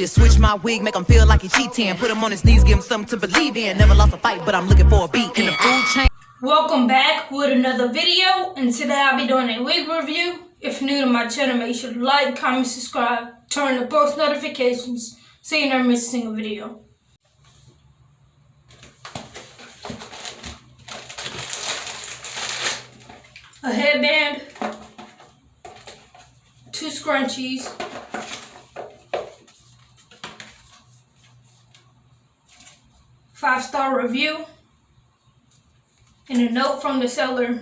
Just switch my wig, make him feel like he cheating. Put him on his knees, give him something to believe in. Never lost a fight, but I'm looking for a beat in the food chain. Welcome back with another video, and today I'll be doing a wig review. If you're new to my channel, make sure to like, comment, subscribe, turn on post notifications so you never miss a single video. A headband, 2 scrunchies, five-star review, and a note from the seller.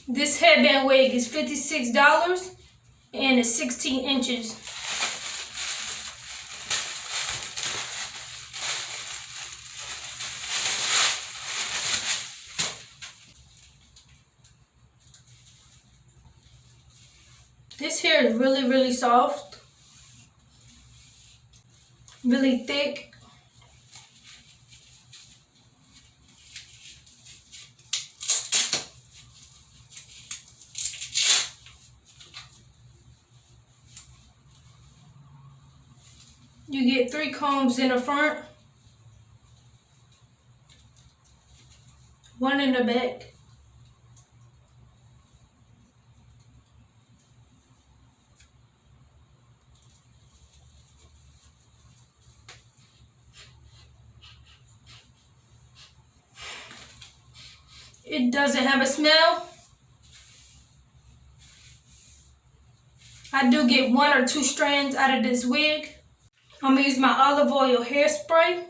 This headband wig is $56 and it's 16 inches. This hair is really soft, really thick. You get 3 combs in the front, 1 in the back. It doesn't have a smell. I do get 1 or 2 strands out of this wig. I'm gonna use my olive oil hairspray.